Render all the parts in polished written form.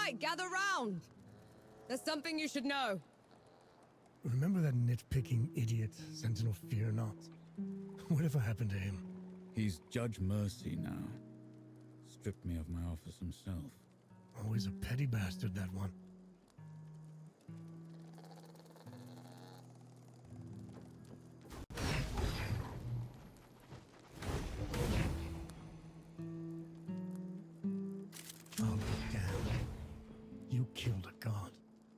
right, gather round. There's something you should know. Remember that nitpicking idiot, Sentinel Fear Not? Whatever happened to him? He's Judge Mercy now. Stripped me of my office himself. Always a petty bastard, that one. Oh, damn. You killed a god.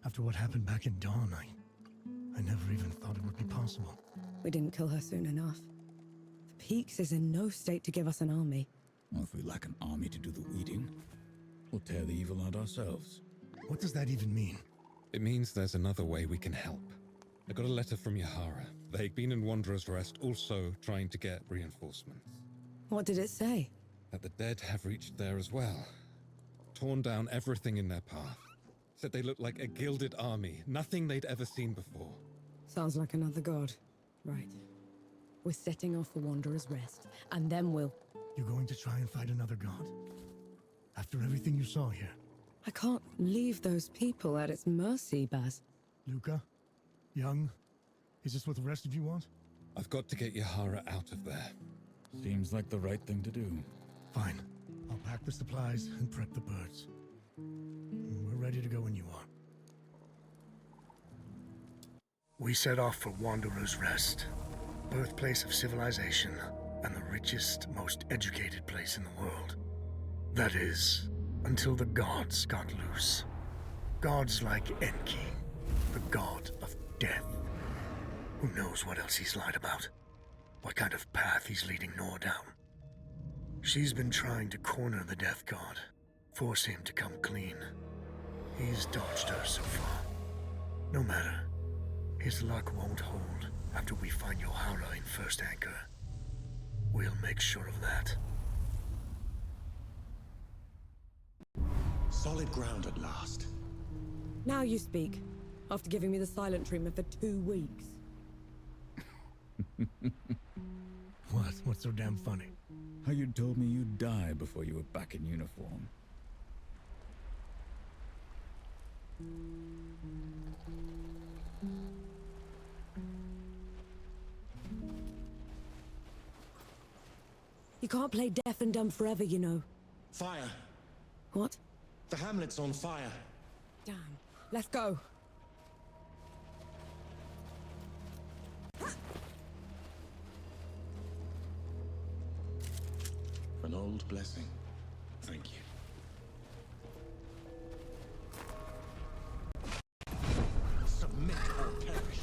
After what happened back in Dawn, I never even thought it would be possible. We didn't kill her soon enough. The Peaks is in no state to give us an army. Well, if we lack an army to do the weeding, we'll tear the evil out ourselves. What does that even mean? It means there's another way we can help. I got a letter from Yahara. They'd been in Wanderer's Rest, also trying to get reinforcements. What did it say? That the dead have reached there as well. Torn down everything in their path. Said they looked like a gilded army, nothing they'd ever seen before. Sounds like another god. Right. We're setting off for Wanderer's Rest, and then we'll... You're going to try and fight another god? After everything you saw here? I can't leave those people at its mercy, Baz. Luca? Young? Is this what the rest of you want? I've got to get Yahara out of there. Seems like the right thing to do. Fine. I'll pack the supplies and prep the birds. We're ready to go when you are. We set off for Wanderer's Rest, birthplace of civilization, and the richest, most educated place in the world. That is, until the gods got loose. Gods like Enki, the god of death. Who knows what else he's lied about? What kind of path he's leading Nor down? She's been trying to corner the death god, force him to come clean. He's dodged her so far. No matter. His luck won't hold after we find Yahara in First Anchor. We'll make sure of that. Solid ground at last. Now you speak, after giving me the silent treatment for 2 weeks. What's so damn funny? How you told me you'd die before you were back in uniform. You can't play deaf and dumb forever, you know. Fire! What? The hamlet's on fire. Damn. Let's go. An old blessing. Thank you. Submit or perish.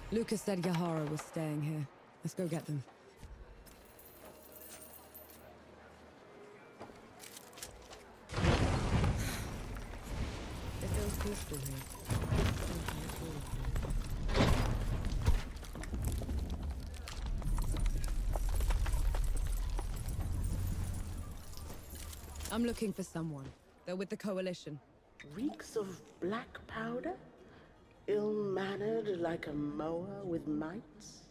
Lucas said Yahara was staying here. Let's go get them. It feels peaceful here. I'm looking for someone. They're with the Coalition. Reeks of black powder? Ill-mannered like a mower with mites?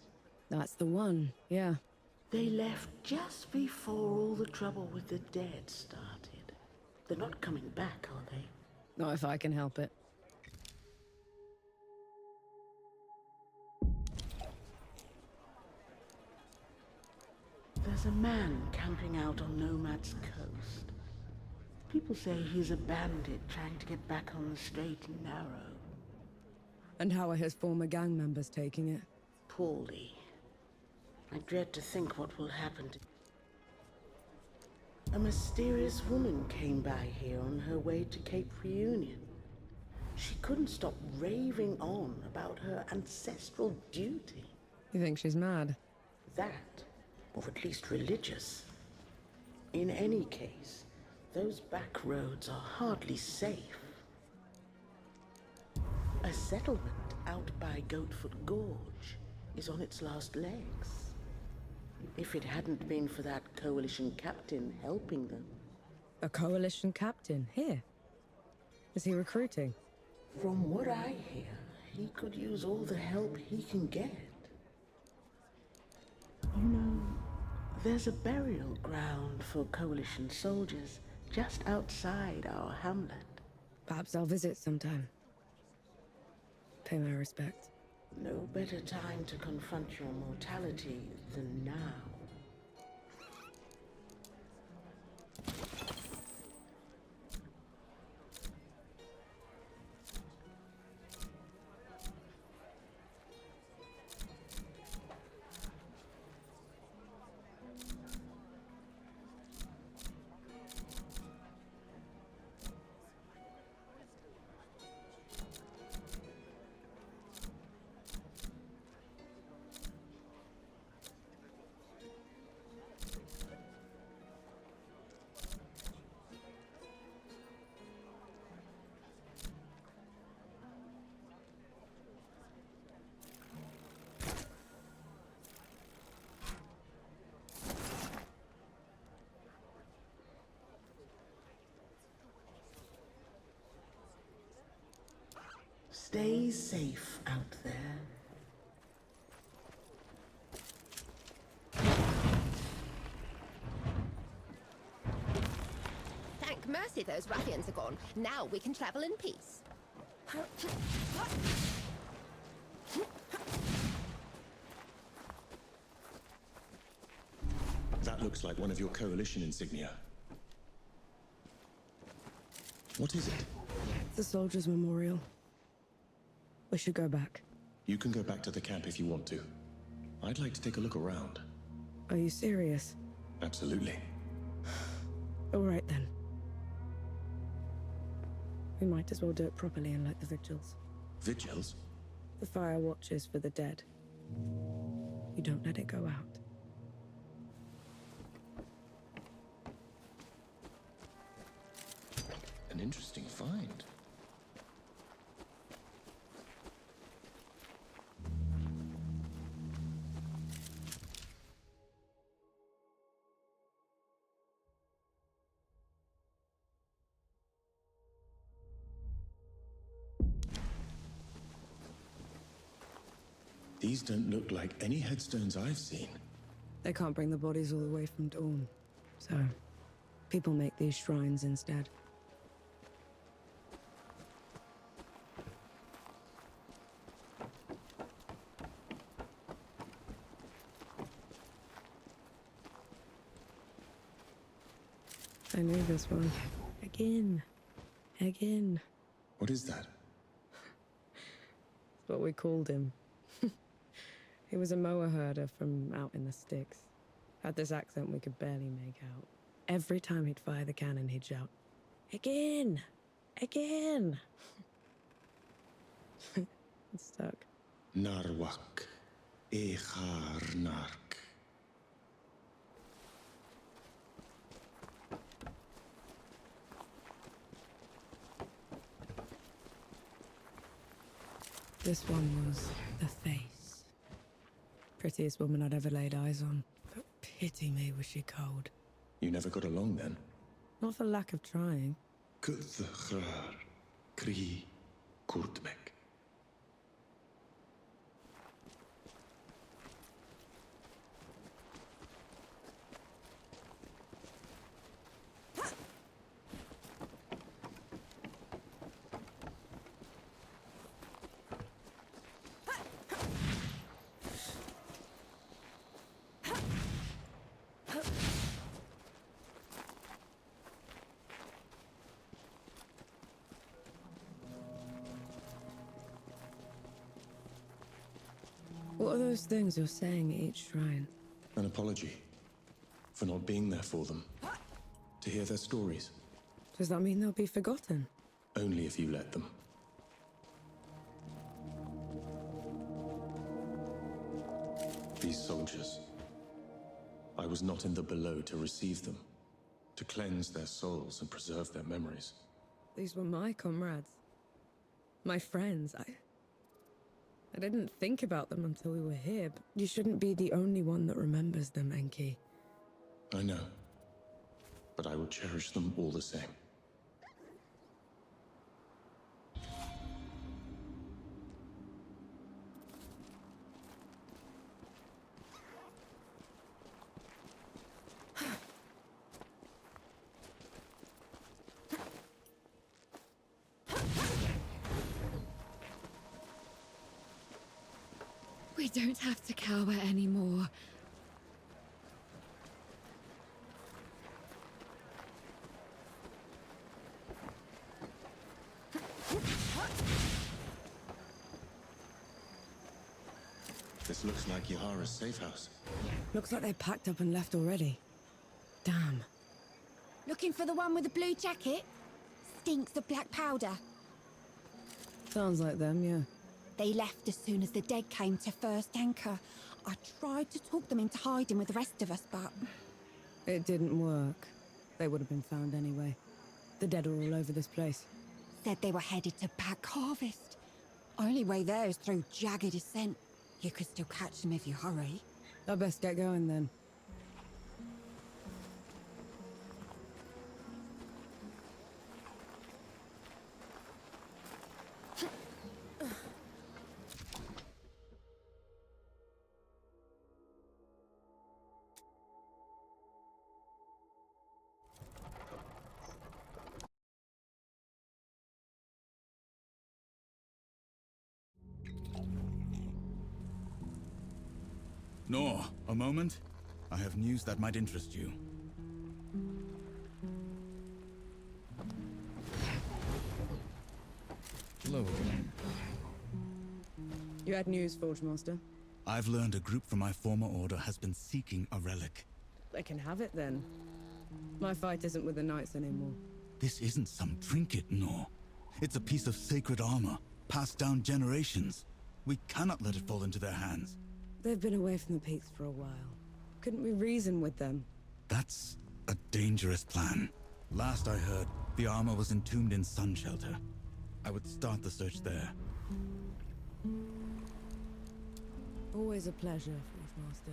That's the one, yeah. They left just before all the trouble with the dead started. They're not coming back, are they? Not if I can help it. There's a man camping out on Nomad's coast. People say he's a bandit trying to get back on the straight and narrow. And how are his former gang members taking it? Poorly. I dread to think what will happen to... A mysterious woman came by here on her way to Cape Reunion. She couldn't stop raving on about her ancestral duty. You think she's mad? That, or at least religious. In any case, those back roads are hardly safe. A settlement out by Goatfoot Gorge is on its last legs. If it hadn't been for that Coalition captain helping them. A Coalition captain here? Is he recruiting? From what I hear, he could use all the help he can get. You know, there's a burial ground for Coalition soldiers just outside our hamlet. Perhaps I'll visit sometime. Pay my respects. No better time to confront your mortality than now. Stay safe out there. Thank mercy those ruffians are gone. Now we can travel in peace. That looks like one of your Coalition insignia. What is it? The Soldiers' Memorial. We should go back. You can go back to the camp if you want to. I'd like to take a look around. Are you serious? Absolutely. All right then. We might as well do it properly and light the vigils. Vigils? The fire watches for the dead. You don't let it go out. An interesting find. These don't look like any headstones I've seen. They can't bring the bodies all the way from Dawn. So, people make these shrines instead. I knew this one. Again. Again. What is that? That's what we called him. He was a mower herder from out in the sticks. Had this accent we could barely make out. Every time he'd fire the cannon, he'd shout, "Again! Again!" It stuck. Narwak. Echarnark. This one was the face. Prettiest woman I'd ever laid eyes on. But pity me, was she cold. You never got along then? Not for lack of trying. Kuthchrar. Kri. Kurtmek. What are those things you're saying at each shrine? An apology for not being there for them. To hear their stories. Does that mean they'll be forgotten? Only if you let them. These soldiers. I was not in the below to receive them. To cleanse their souls and preserve their memories. These were my comrades. My friends. I didn't think about them until we were here, but you shouldn't be the only one that remembers them, Enki. I know. But I will cherish them all the same. We don't have to cower anymore. This looks like Yahara's safe house. Looks like they packed up and left already. Damn. Looking for the one with the blue jacket? Stinks of black powder. Sounds like them, yeah. They left as soon as the dead came to first anchor. I tried to talk them into hiding with the rest of us, but... It didn't work. They would have been found anyway. The dead are all over this place. Said they were headed to Pack Harvest. Only way there is through jagged descent. You could still catch them if you hurry. I best get going then. Nor, a moment. I have news that might interest you. Hello again. You had news, Forge Master? I've learned a group from my former order has been seeking a relic. They can have it then. My fight isn't with the Knights anymore. This isn't some trinket, Nor. It's a piece of sacred armor, passed down generations. We cannot let it fall into their hands. They've been away from the peaks for a while. Couldn't we reason with them? That's a dangerous plan. Last I heard, the armor was entombed in Sun Shelter. I would start the search there. Always a pleasure, Forge Master.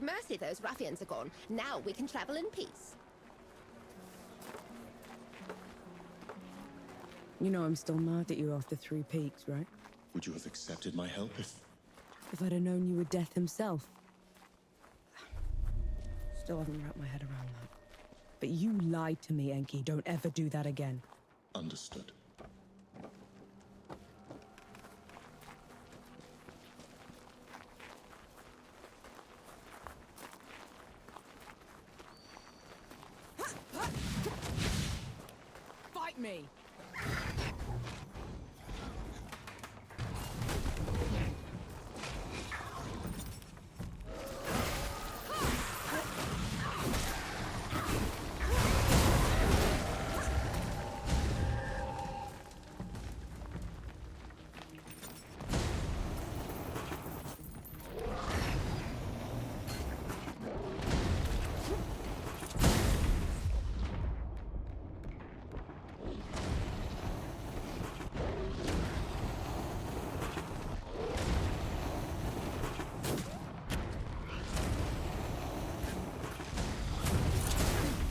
Thank mercy those ruffians are gone. Now we can travel in peace. You know I'm still mad at you after 3 Peaks, right? Would you have accepted my help If I'd have known you were Death himself. Still haven't wrapped my head around that. But you lied to me, Enki. Don't ever do that again. Understood. Fight me!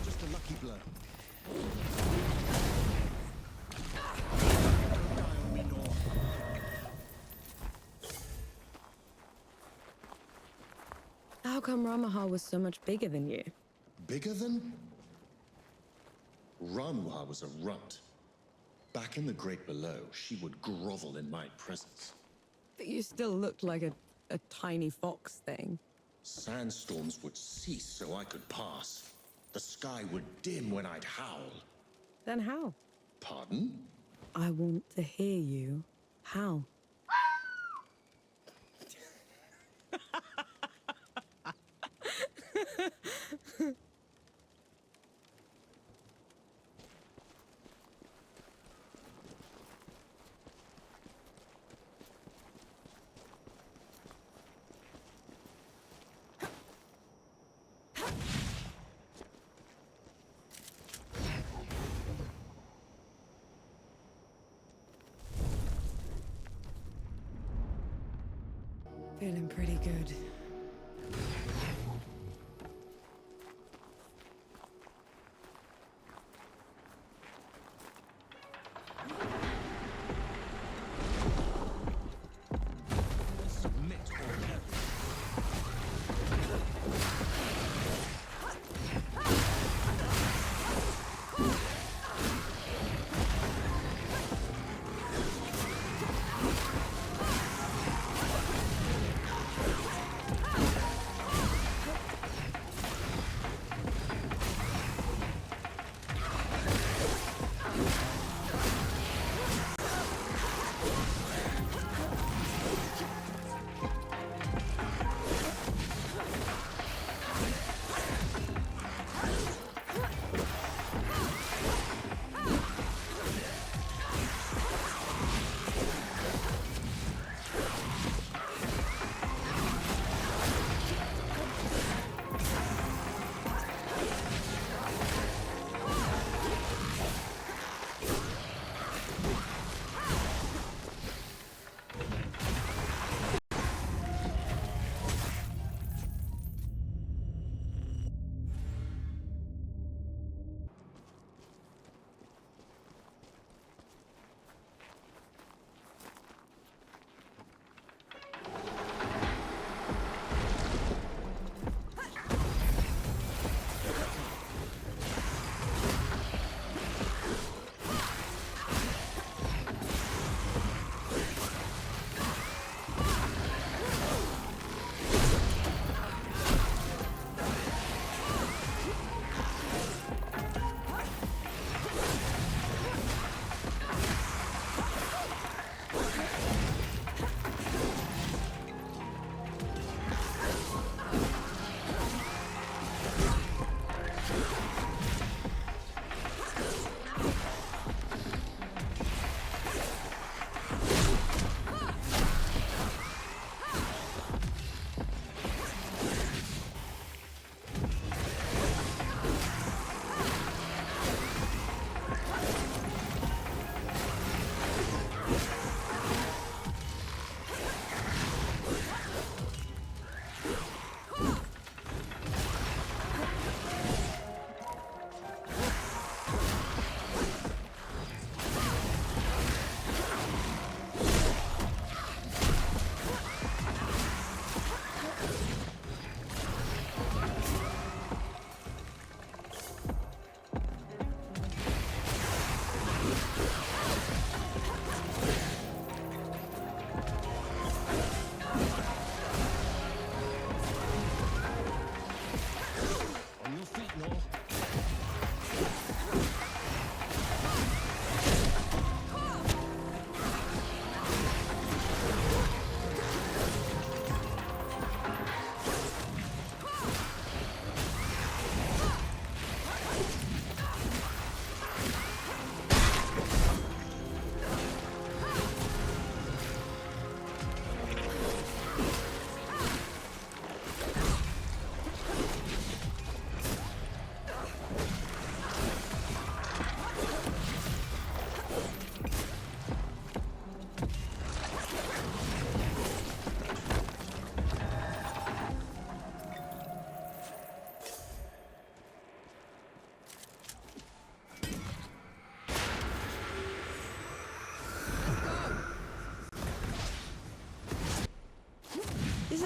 Just a lucky blow. How come Ramahal was so much bigger than you? Bigger than? Ranwa was a runt. Back in the Great Below, she would grovel in my presence. But you still looked like a tiny fox thing. Sandstorms would cease so I could pass. The sky would dim when I'd howl. Then how? Pardon? I want to hear you. How? Feeling pretty good.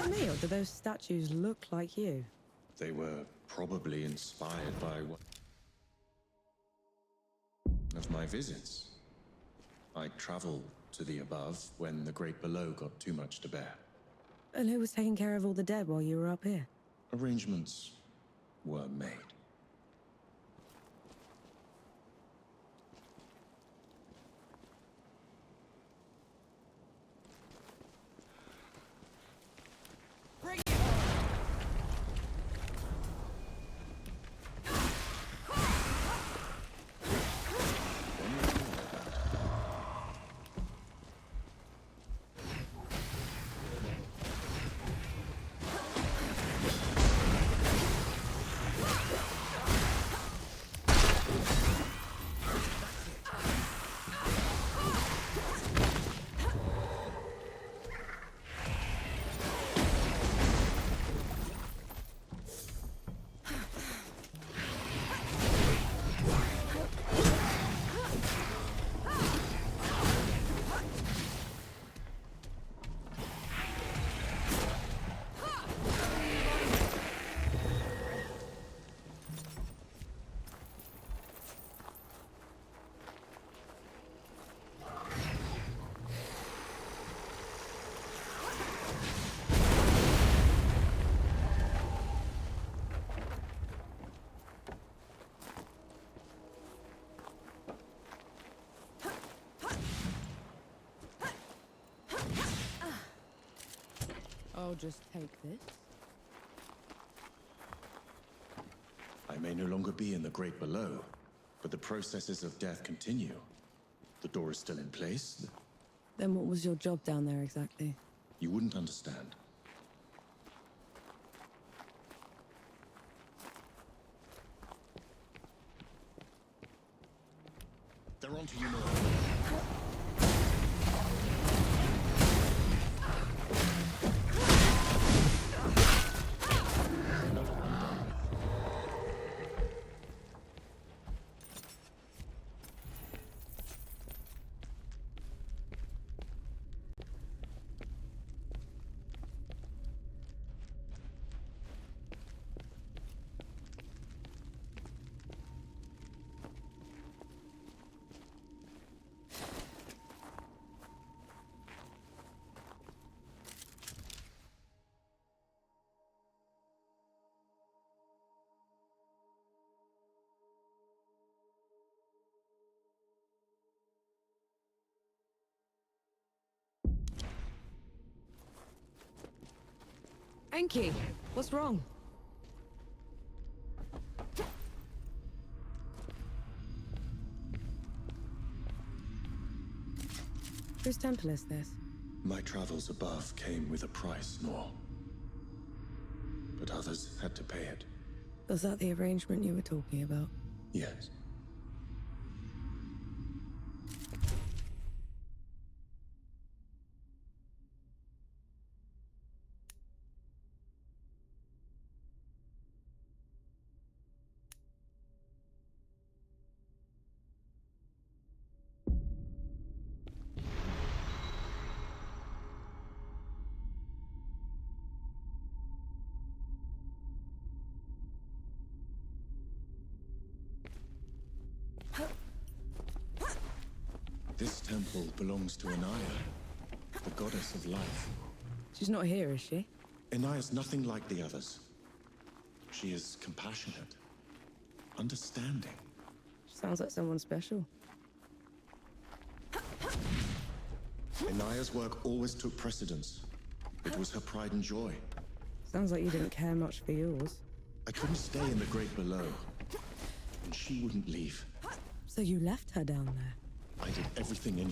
at me, or do those statues look like you? They were probably inspired by one of my visits. I traveled to the above when the great below got too much to bear. And who was taking care of all the dead while you were up here? Arrangements were made. I'll just take this. I may no longer be in the great below, but the processes of death continue. The door is still in place. Then what was your job down there exactly? You wouldn't understand. They're onto you now. Enki, what's wrong? Whose temple is this? My travels above came with a price, Nor. But others had to pay it. Was that the arrangement you were talking about? Yes. This temple belongs to Anaya, the goddess of life. She's not here, is she? Anaya's nothing like the others. She is compassionate, understanding. Sounds like someone special. Anaya's work always took precedence. It was her pride and joy. Sounds like you didn't care much for yours. I couldn't stay in the great below, and she wouldn't leave. So you left her down there? I did everything in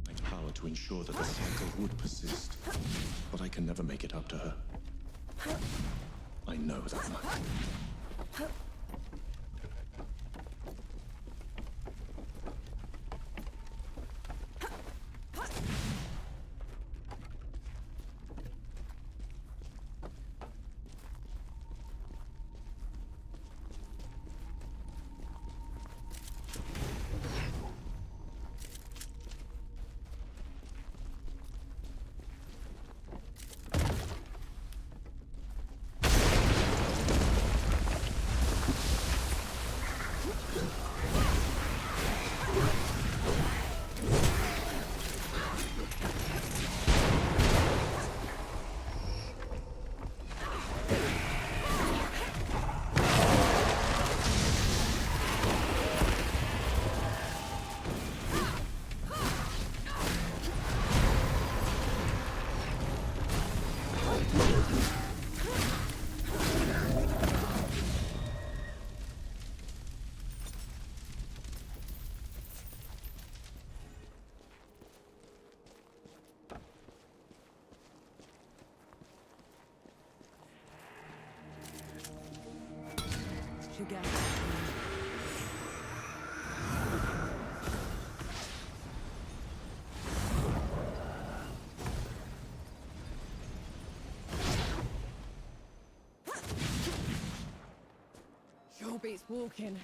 my power to ensure that the cycle would persist, but I can never make it up to her. I know that much. together. Sure beats walking.